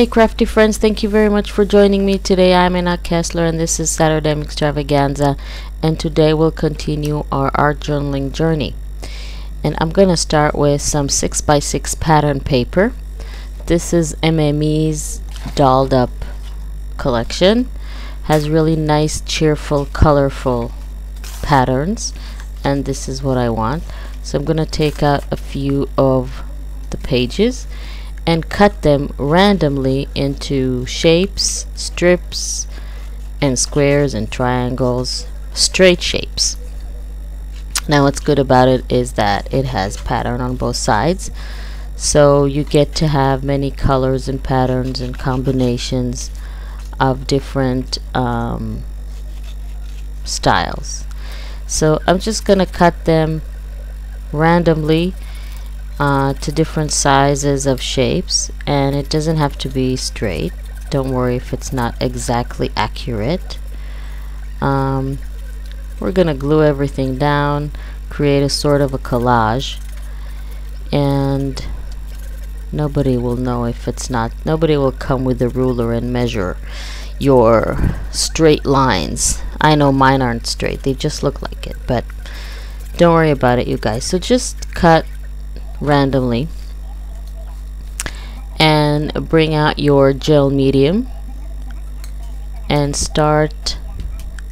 Hey crafty friends, thank you very much for joining me today. I'm Anna Kessler and this is Saturday Extravaganza, and today we'll continue our art journaling journey. And I'm going to start with some 6x6 pattern paper. This is MME's dolled up collection. Has really nice, cheerful, colorful patterns, and this is what I want. So I'm going to take out a few of the pages and cut them randomly into shapes, strips, and squares and triangles, straight shapes. Now what's good about it is that it has pattern on both sides, so you get to have many colors and patterns and combinations of different styles. So I'm just gonna cut them randomly to different sizes of shapes, and it doesn't have to be straight. Don't worry if it's not exactly accurate. We're gonna glue everything down, create a sort of a collage, and nobody will know if it's not. Nobody will come with a ruler and measure your straight lines. I know mine aren't straight, they just look like it, but don't worry about it, you guys. So just cut randomly and bring out your gel medium and start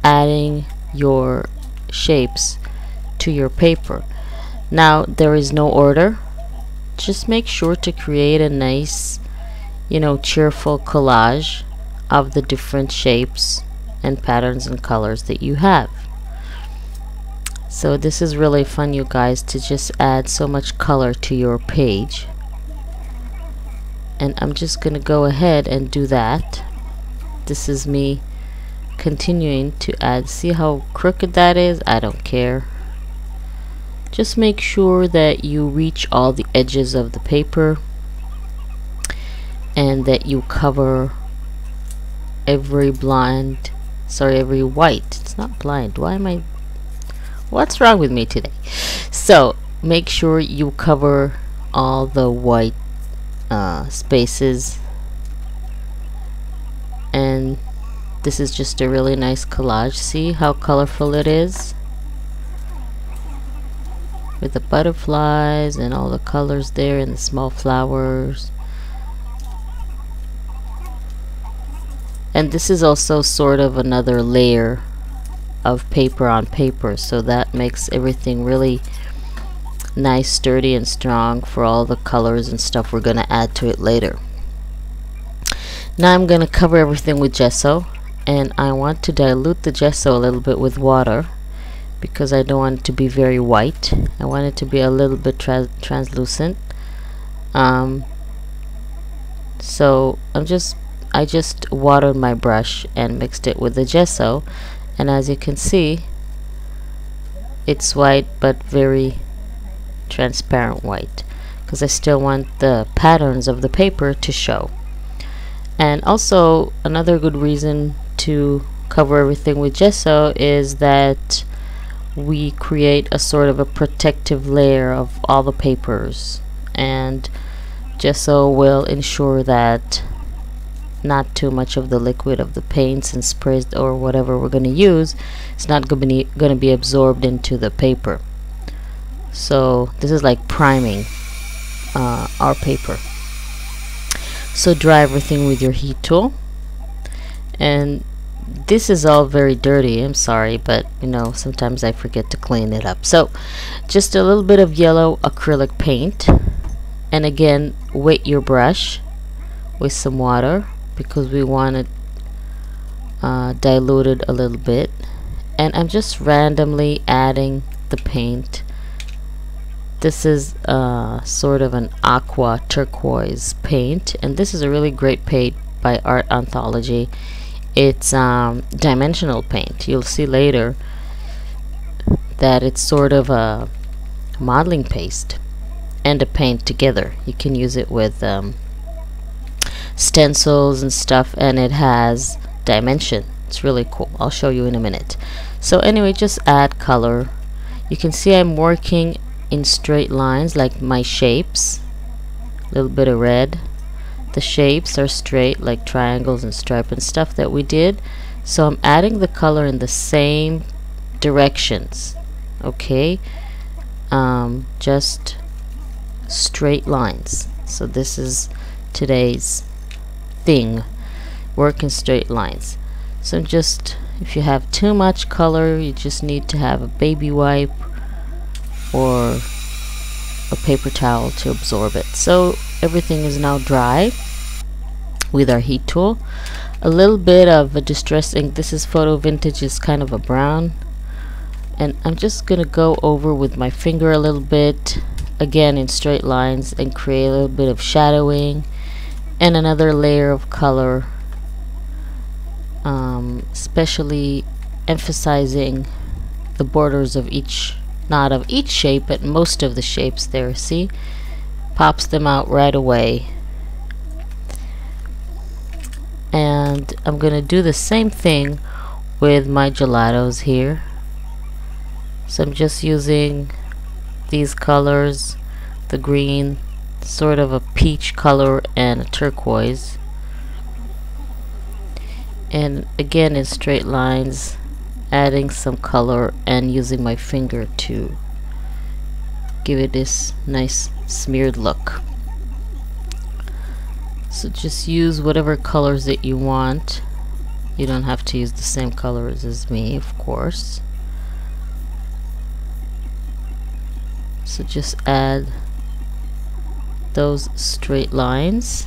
adding your shapes to your paper. Now there is no order, just make sure to create a nice, cheerful collage of the different shapes and patterns and colors that you have. So this is really fun, you guys, to just add so much color to your page. And I'm just gonna go ahead and do that. This is me continuing to add. See how crooked that is? I don't care. Just make sure that you reach all the edges of the paper and that you cover every every white. It's not blind. What's wrong with me today? So make sure you cover all the white spaces, and this is just a really nice collage. See how colorful it is with the butterflies and all the colors there and the small flowers. And this is also sort of another layer of paper on paper, so that makes everything really nice, sturdy and strong for all the colors and stuff we're going to add to it later. Now I'm going to cover everything with gesso, and I want to dilute the gesso a little bit with water because I don't want it to be very white. I want it to be a little bit translucent. So I just watered my brush and mixed it with the gesso, and as you can see, it's white but very transparent white because I still want the patterns of the paper to show. And also another good reason to cover everything with gesso is that we create a sort of a protective layer of all the papers, and gesso will ensure that not too much of the liquid of the paints and sprays or whatever we're going to use is not going to be absorbed into the paper. So this is like priming our paper. So dry everything with your heat tool, and this is all very dirty. I'm sorry, but sometimes I forget to clean it up. So just a little bit of yellow acrylic paint, and again wet your brush with some water because we want it diluted a little bit, and I'm just randomly adding the paint. This is sort of an aqua turquoise paint, and this is a really great paint by Art Anthology. It's dimensional paint. You'll see later that it's sort of a modeling paste and a paint together. You can use it with stencils and stuff, and it has dimension. It's really cool. I'll show you in a minute. So anyway, just add color. You can see I'm working in straight lines like my shapes. A little bit of red, the shapes are straight, like triangles and stripe and stuff that we did. So I'm adding the color in the same directions. Okay, just straight lines. So this is today's thing, work in straight lines. So just, if you have too much color, you just need to have a baby wipe or a paper towel to absorb it. So everything is now dry with our heat tool. A little bit of a distress ink. This is Photo Vintage, is kind of a brown, and I'm just gonna go over with my finger a little bit, again in straight lines, and create a little bit of shadowing and another layer of color, especially emphasizing the borders of each, not of each shape, but most of the shapes there. See, pops them out right away. And I'm gonna do the same thing with my gelatos here. So I'm just using these colors, the green, sort of a peach color, and a turquoise, and again in straight lines, adding some color and using my finger to give it this nice smeared look. So just use whatever colors that you want. You don't have to use the same colors as me, of course. So just add those straight lines.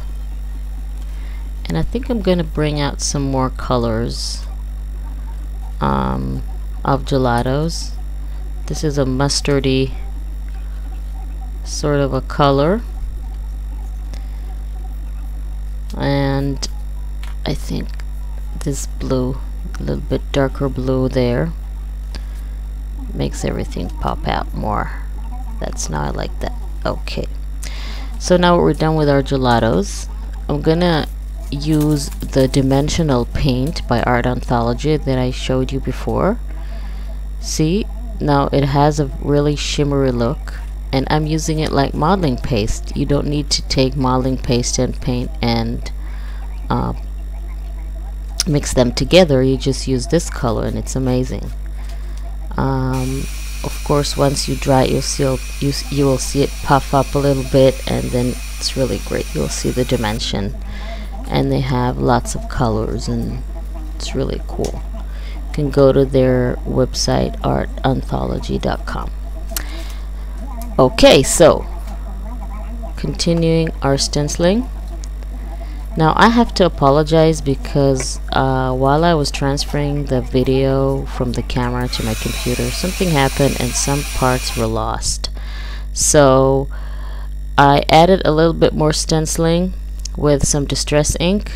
And I think I'm going to bring out some more colors of gelatos. This is a mustardy sort of a color, and I think this blue, a little bit darker blue there, makes everything pop out more. That's now, I like that. Okay, so now we're done with our gelatos. I'm gonna use the dimensional paint by Art Anthology that I showed you before. See, now it has a really shimmery look, and I'm using it like modeling paste. You don't need to take modeling paste and paint and mix them together. You just use this color and it's amazing. Of course, once you dry it, you will see it puff up a little bit, and then it's really great. You'll see the dimension, and they have lots of colors, and it's really cool. You can go to their website, artanthology.com. Okay, so continuing our stenciling. Now I have to apologize because while I was transferring the video from the camera to my computer, something happened and some parts were lost. So I added a little bit more stenciling with some distress ink,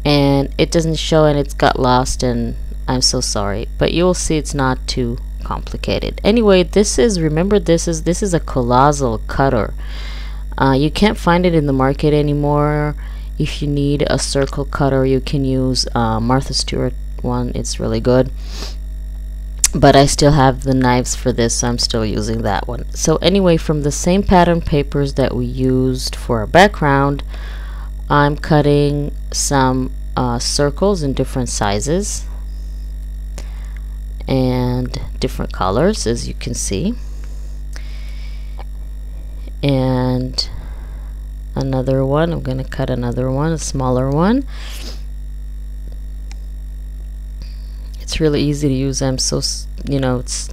and it doesn't show and it's got lost, and I'm so sorry, but you will see it's not too complicated. Anyway, this is, remember, this is a colossal cutter. You can't find it in the market anymore. If you need a circle cutter, you can use Martha Stewart one. It's really good, but I still have the knives for this, so I'm still using that one. So anyway, from the same pattern papers that we used for our background, I'm cutting some circles in different sizes and different colors, as you can see, and another one. I'm going to cut another one, a smaller one. It's really easy to use. I'm so, you know, it's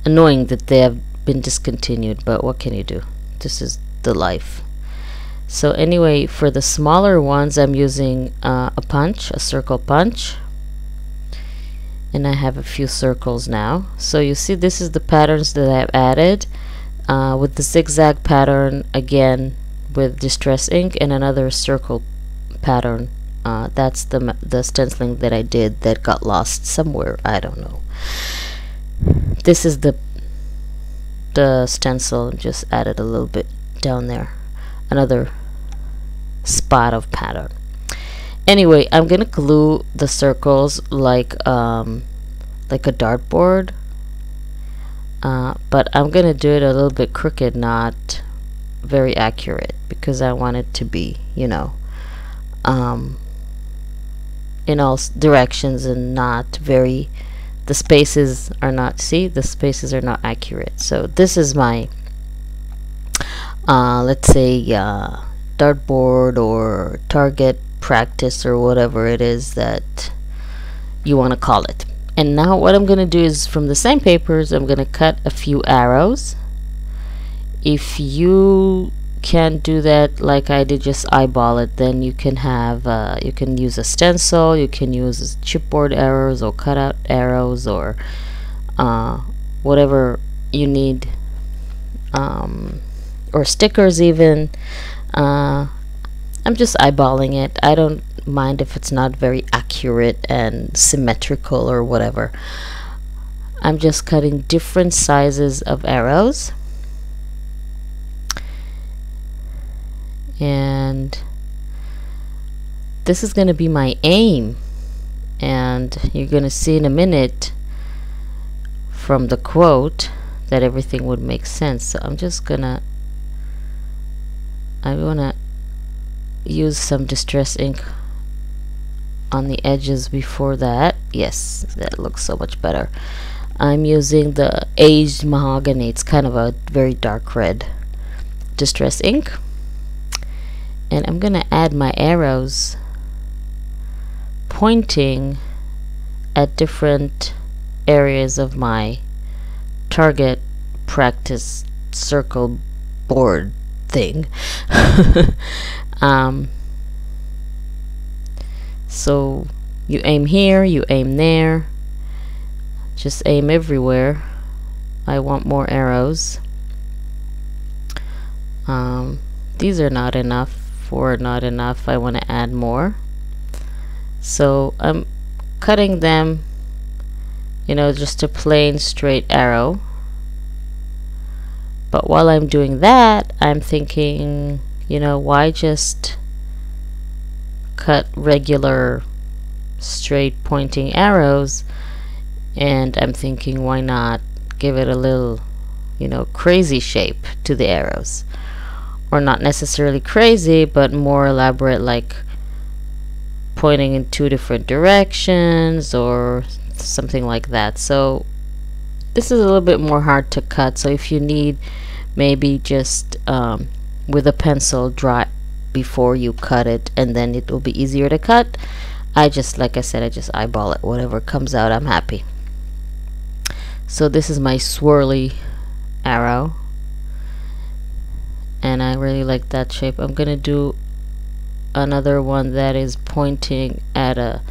annoying that they have been discontinued, but what can you do? This is the life. So anyway, for the smaller ones, I'm using a punch, a circle punch, and I have a few circles now. So you see, this is the patterns that I've added with the zigzag pattern, again with distress ink, and another circle pattern. That's the stenciling that I did that got lost somewhere, I don't know. This is the stencil, just added a little bit down there, another spot of pattern. Anyway, I'm gonna glue the circles like a dartboard, but I'm gonna do it a little bit crooked, not very accurate, because I want it to be, you know, in all directions, and not very, the spaces are not, see, the spaces are not accurate. So this is my let's say dartboard or target practice, or whatever it is that you want to call it. And now what I'm going to do is, from the same papers, I'm going to cut a few arrows. If you can't do that like I did, just eyeball it, then you can have you can use a stencil, you can use chipboard arrows or cutout arrows, or whatever you need, or stickers even. I'm just eyeballing it. I don't mind if it's not very accurate and symmetrical or whatever. I'm just cutting different sizes of arrows, and this is going to be my aim, and you're going to see in a minute from the quote that everything would make sense. So I'm just gonna, I want to use some distress ink on the edges before that. Yes, that looks so much better. I'm using the aged mahogany. It's kind of a very dark red distress ink, and I'm gonna add my arrows pointing at different areas of my target practice circle board thing. So you aim here, you aim there, just aim everywhere. I want more arrows. These are not enough, 4 are not enough, I want to add more. So I'm cutting them, you know, just a plain straight arrow. But while I'm doing that, I'm thinking, you know, why just cut regular straight pointing arrows? And I'm thinking, why not give it a little, you know, crazy shape to the arrows? Or not necessarily crazy, but more elaborate, like pointing in 2 different directions or something like that. So this is a little bit more hard to cut, so if you need, maybe just with a pencil, draw it before you cut it, and then it will be easier to cut. I just, like I said, I just eyeball it. Whatever comes out, I'm happy. So this is my swirly arrow, and I really like that shape. I'm gonna do another one that is pointing at a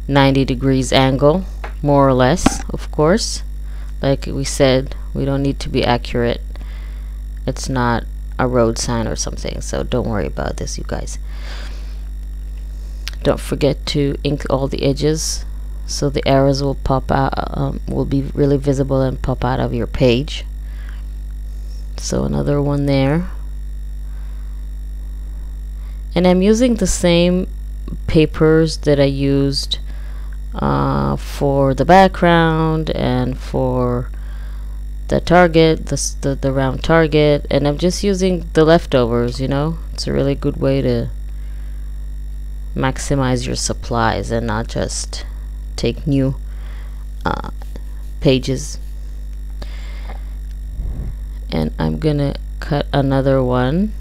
90 degrees angle, more or less, of course. Like we said, we don't need to be accurate. It's not a road sign or something, so don't worry about this, you guys. Don't forget to ink all the edges so the arrows will pop out, will be really visible and pop out of your page. So another one there. And I'm using the same papers that I used for the background and for the target, the round target, and I'm just using the leftovers, you know. It's a really good way to maximize your supplies and not just take new pages. And I'm gonna cut another one.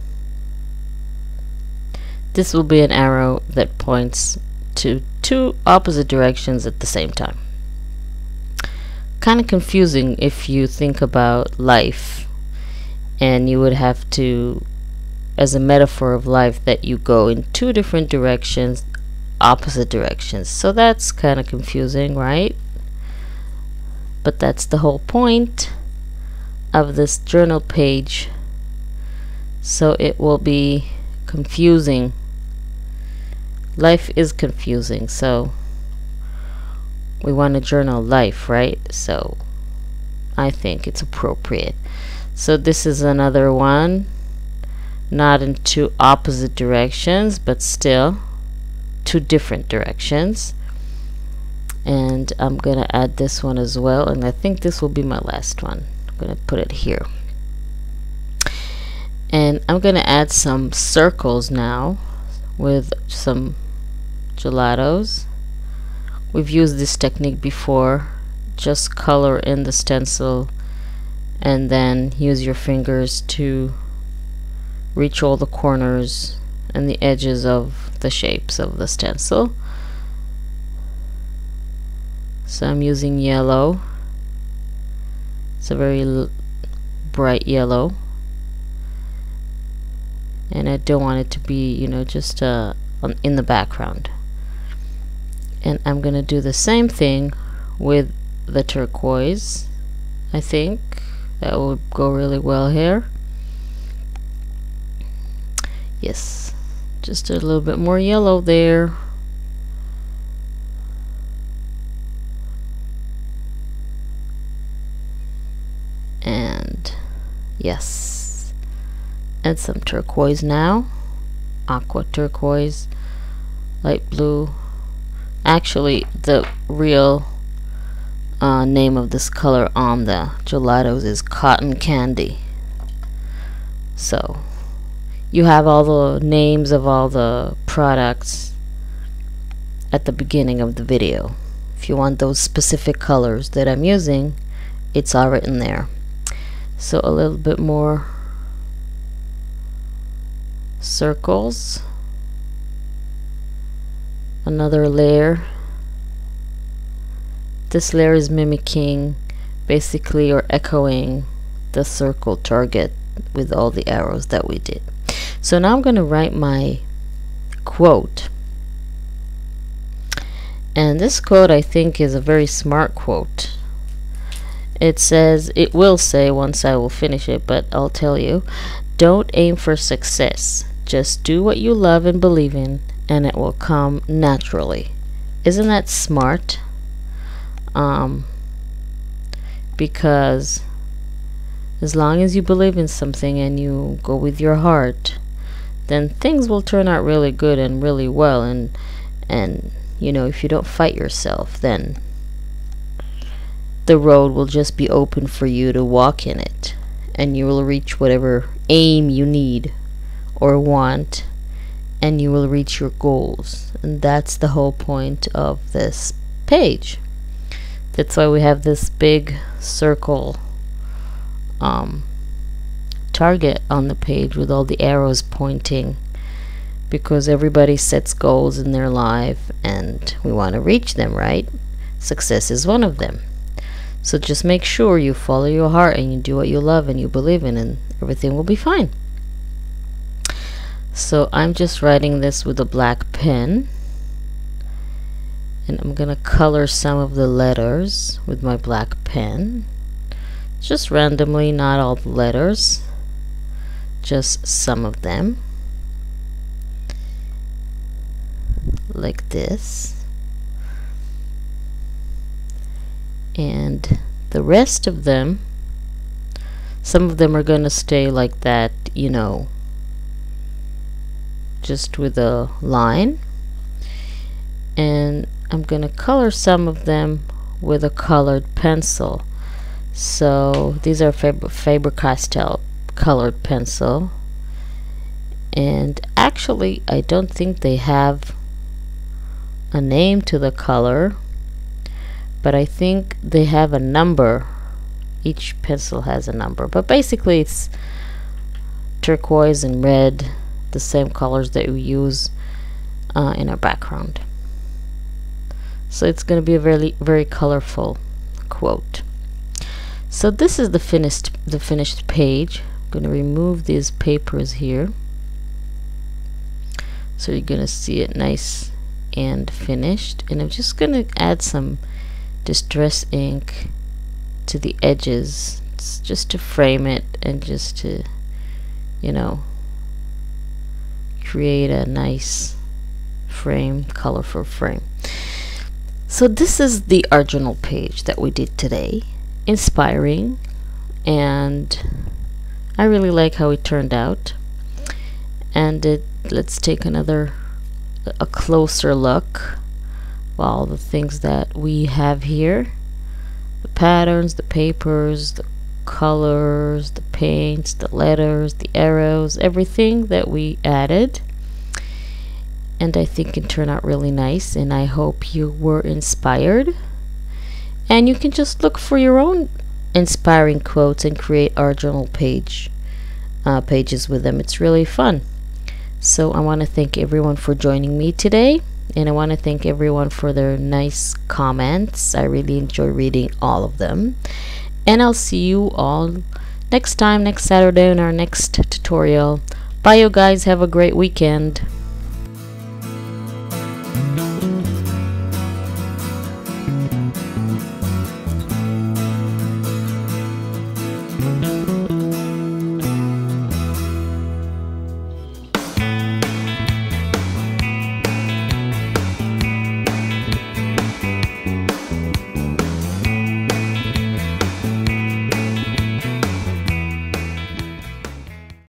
This will be an arrow that points to 2 opposite directions at the same time. Kind of confusing if you think about life, and you would have to, as a metaphor of life, that you go in 2 different directions, opposite directions. So that's kind of confusing, right? But that's the whole point of this journal page. So it will be confusing. Life is confusing, so we want to journal life, right? So I think it's appropriate. So this is another one, not in 2 opposite directions, but still 2 different directions. And I'm gonna add this one as well, and I think this will be my last one. I'm gonna put it here. And I'm gonna add some circles now with some gelatos. We've used this technique before. Just color in the stencil and then use your fingers to reach all the corners and the edges of the shapes of the stencil. So I'm using yellow. It's a very bright yellow, and I don't want it to be, you know, just in the background. And I'm gonna do the same thing with the turquoise. I think that would go really well here. Yes, just a little bit more yellow there. And yes, and some turquoise now. Aqua turquoise, light blue. Actually, the real name of this color on the gelatos is cotton candy. So you have all the names of all the products at the beginning of the video. If you want those specific colors that I'm using, it's all written there. So a little bit more circles, another layer. This layer is mimicking basically, or echoing, the circle target with all the arrows that we did. So now I'm going to write my quote, and this quote I think is a very smart quote. It says, it will say once I will finish it, but I'll tell you, don't aim for success, just do what you love and believe in, and it will come naturally. Isn't that smart? Because as long as you believe in something and you go with your heart, then things will turn out really good and really well. And you know, if you don't fight yourself, then the road will just be open for you to walk in it, and you will reach whatever aim you need or want, and you will reach your goals. And that's the whole point of this page. That's why we have this big circle target on the page with all the arrows pointing, because everybody sets goals in their life and we want to reach them, right? Success is one of them. So just make sure you follow your heart and you do what you love and you believe in, and everything will be fine. So I'm just writing this with a black pen, and I'm gonna color some of the letters with my black pen, just randomly, not all the letters, just some of them, like this. And the rest of them, some of them are gonna stay like that, you know, just with a line. And I'm gonna color some of them with a colored pencil. So these are Faber-Castell colored pencil, and actually I don't think they have a name to the color, but I think they have a number. Each pencil has a number, but basically it's turquoise and red, the same colors that we use in our background. So it's going to be a very colorful quote. So this is the finished page. I'm going to remove these papers here, so you're going to see it nice and finished. And I'm just going to add some distress ink to the edges, just to frame it and just to, you know, create a nice frame, colorful frame. So this is the original page that we did today. Inspiring, and I really like how it turned out. And let's take a closer look at all the things that we have here, the patterns, the papers, the colors, the paints, the letters, the arrows, everything that we added. And I think it turned out really nice, and I hope you were inspired. And you can just look for your own inspiring quotes and create art journal pages with them. It's really fun. So I want to thank everyone for joining me today, and I want to thank everyone for their nice comments. I really enjoy reading all of them, and I'll see you all next time, next Saturday, in our next tutorial. Bye, you guys. Have a great weekend.